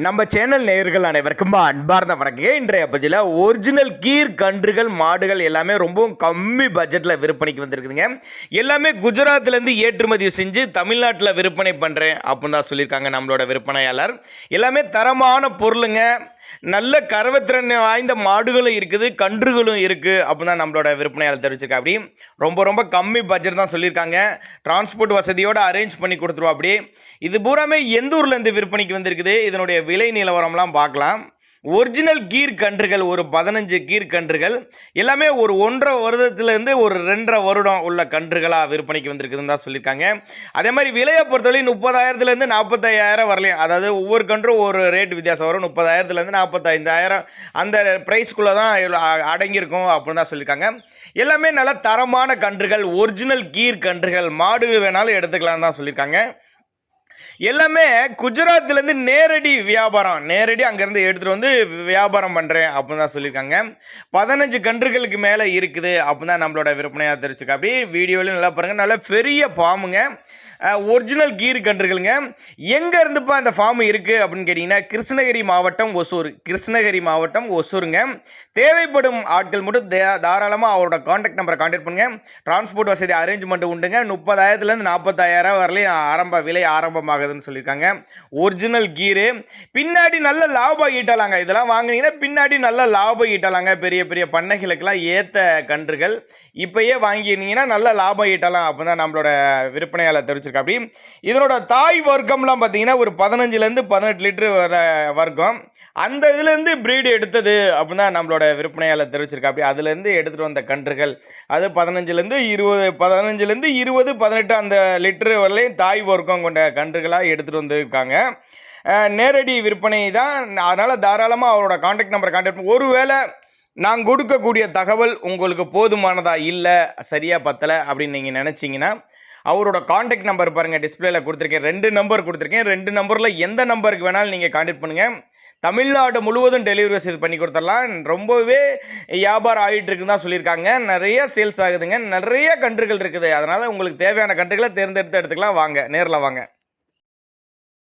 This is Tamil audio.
நம்ம சேனல் நேயர்கள் அனைவருக்கும் அன்பார்ந்த வணக்கம். இன்றைய பதில ஒரிஜினல் கீர் கன்றுகள் மாடுகள் எல்லாமே ரொம்பவும் கம்மி பட்ஜெட்டில் விற்பனைக்கு வந்திருக்குதுங்க. எல்லாமே குஜராத்லேருந்து ஏற்றுமதி செஞ்சு தமிழ்நாட்டில் விற்பனை பண்ணுறேன் அப்படின்னு தான் சொல்லியிருக்காங்க நம்மளோட விற்பனையாளர். எல்லாமே தரமான பொருளுங்க, நல்ல கறவைத்திறன் வாய்ந்த மாடுகளும் இருக்குது, கன்றுகளும் இருக்குது அப்படின்னு தான் நம்மளோட விற்பனையாளர் தெரிவிச்சிருக்கா. அப்படி ரொம்ப கம்மி பட்ஜெட் தான் சொல்லியிருக்காங்க. டிரான்ஸ்போர்ட் வசதியோடு அரேஞ்ச் பண்ணி கொடுத்துருவோம். அப்படி இது பூராமே எந்த ஊர்லேருந்து விற்பனைக்கு வந்திருக்குது, இதனுடைய விலை நிலவரம்லாம் பார்க்கலாம். ஒரிஜினல் கீர் கன்றுகள் ஒரு 15 கீர் கன்றுகள் எல்லாமே ஒரு 1.5 வருடத்துலேருந்து ஒரு 2.5 வருடம் உள்ள கன்றுகளாக விற்பனைக்கு வந்திருக்குதுன்னு தான் சொல்லியிருக்காங்க. அதே மாதிரி விலையை பொறுத்தவரை 30,000லேருந்து 45,000 வரலையும். அதாவது ஒவ்வொரு கன்றும் ஒரு ரேட் வித்தியாசம் வரும். 30,000லேருந்து 45,000 அந்த ப்ரைஸ்க்குள்ளே தான் அடங்கியிருக்கும் அப்படின்னு தான் சொல்லியிருக்காங்க. எல்லாமே நல்ல தரமான கன்றுகள், ஒரிஜினல் கீர் கன்றுகள், மாடு வேணாலும் எடுத்துக்கலான்னு தான் சொல்லியிருக்காங்க. எல்லாமே குஜராத்லேருந்து நேரடி வியாபாரம், நேரடி அங்கேருந்து எடுத்துகிட்டு வந்து வியாபாரம் பண்ணுறேன் அப்படின்னு தான் சொல்லியிருக்காங்க. 15 கன்றுகளுக்கு மேலே இருக்குது அப்படின்னு தான் நம்மளோட விற்பனையாக தெரிஞ்சுக்க. அப்படி வீடியோலையும் நல்லா பாருங்கள். நல்ல பெரிய ஃபார்முங்க, ஒரிஜினல் கீர் கன்றுகளுங்க. எங்கே இருந்துப்பா இந்த ஃபார்ம் இருக்குது அப்படின்னு கேட்டிங்கன்னா கிருஷ்ணகிரி மாவட்டம் ஒசூர், கிருஷ்ணகிரி மாவட்டம் ஒசூருங்க. தேவைப்படும் ஆட்கள் மட்டும் தாராளமாக அவரோட காண்டாக்ட் நம்பரை காண்டாக்ட் பண்ணுங்கள். டிரான்ஸ்போர்ட் வசதி அரேஞ்ச்மெண்ட் உண்டுங்க. 30,000லேருந்து 45,000 வரலையும் விலை ஆரம்பமாகுதுன்னு சொல்லியிருக்காங்க. ஒரிஜினல் கீரு, பின்னாடி நல்ல லாபம் ஈட்டலாங்க. இதெல்லாம் வாங்கினீங்கன்னா பின்னாடி நல்ல லாபம் ஈட்டலாங்க. பெரிய பெரிய பண்ணைகளுக்கெல்லாம் ஏற்ற கன்றுகள் இப்போயே வாங்கினீங்கன்னா நல்ல லாபம் ஈட்டலாம் அப்படின்னு தான் நம்மளோட விற்பனையாளர் தெரிவிச்சிருக்கா. அப்படி இதனோட தாய் வர்க்கம்லாம் பார்த்தீங்கன்னா ஒரு 15லேருந்து 18 லிட்டரு வர வர்க்கம். அந்த இதுலேருந்து ப்ரீடு எடுத்தது அப்படின்னு தான் நம்மளோட விற்பனையாளர் தெரிவிச்சிருக்கா. அப்படி அதுலேருந்து எடுத்துகிட்டு வந்த கன்றுகள் அது 15லேருந்து 20 18 அந்த லிட்டரு வரலையும் தாய் வர்க்கம் கொண்ட கன்றுகளாக எடுத்துகிட்டு வந்துருக்காங்க. நேரடி விற்பனை தான். அதனால் தாராளமாக அவரோட காண்டாக்ட் நம்பரை காண்டாக்ட் பண்ணி, ஒருவேளை நான் கொடுக்கக்கூடிய தகவல் உங்களுக்கு போதுமானதாக இல்லை, சரியாக பத்தலை அப்படின்னு நீங்கள் நினச்சிங்கன்னா அவரோட காண்டாக்ட் நம்பர் பாருங்கள், டிஸ்பிளேல கொடுத்துருக்கேன். 2 நம்பர் கொடுத்துருக்கேன். 2 நம்பரில் எந்த நம்பருக்கு வேணாலும் நீங்கள் காண்டாக்ட் பண்ணுங்கள். தமிழ்நாடு முழுவதும் டெலிவரி வசதி பண்ணி கொடுத்துடலாம். ரொம்பவே வியாபாரம் ஆகிட்டு இருக்குன்னு தான் சொல்லியிருக்காங்க. நிறைய சேல்ஸ் ஆகுதுங்க, நிறைய கன்றுகள் இருக்குது. அதனால் உங்களுக்கு தேவையான கன்றுகளை தேர்ந்தெடுத்து எடுத்துக்கலாம். வாங்க, நேரில் வாங்க.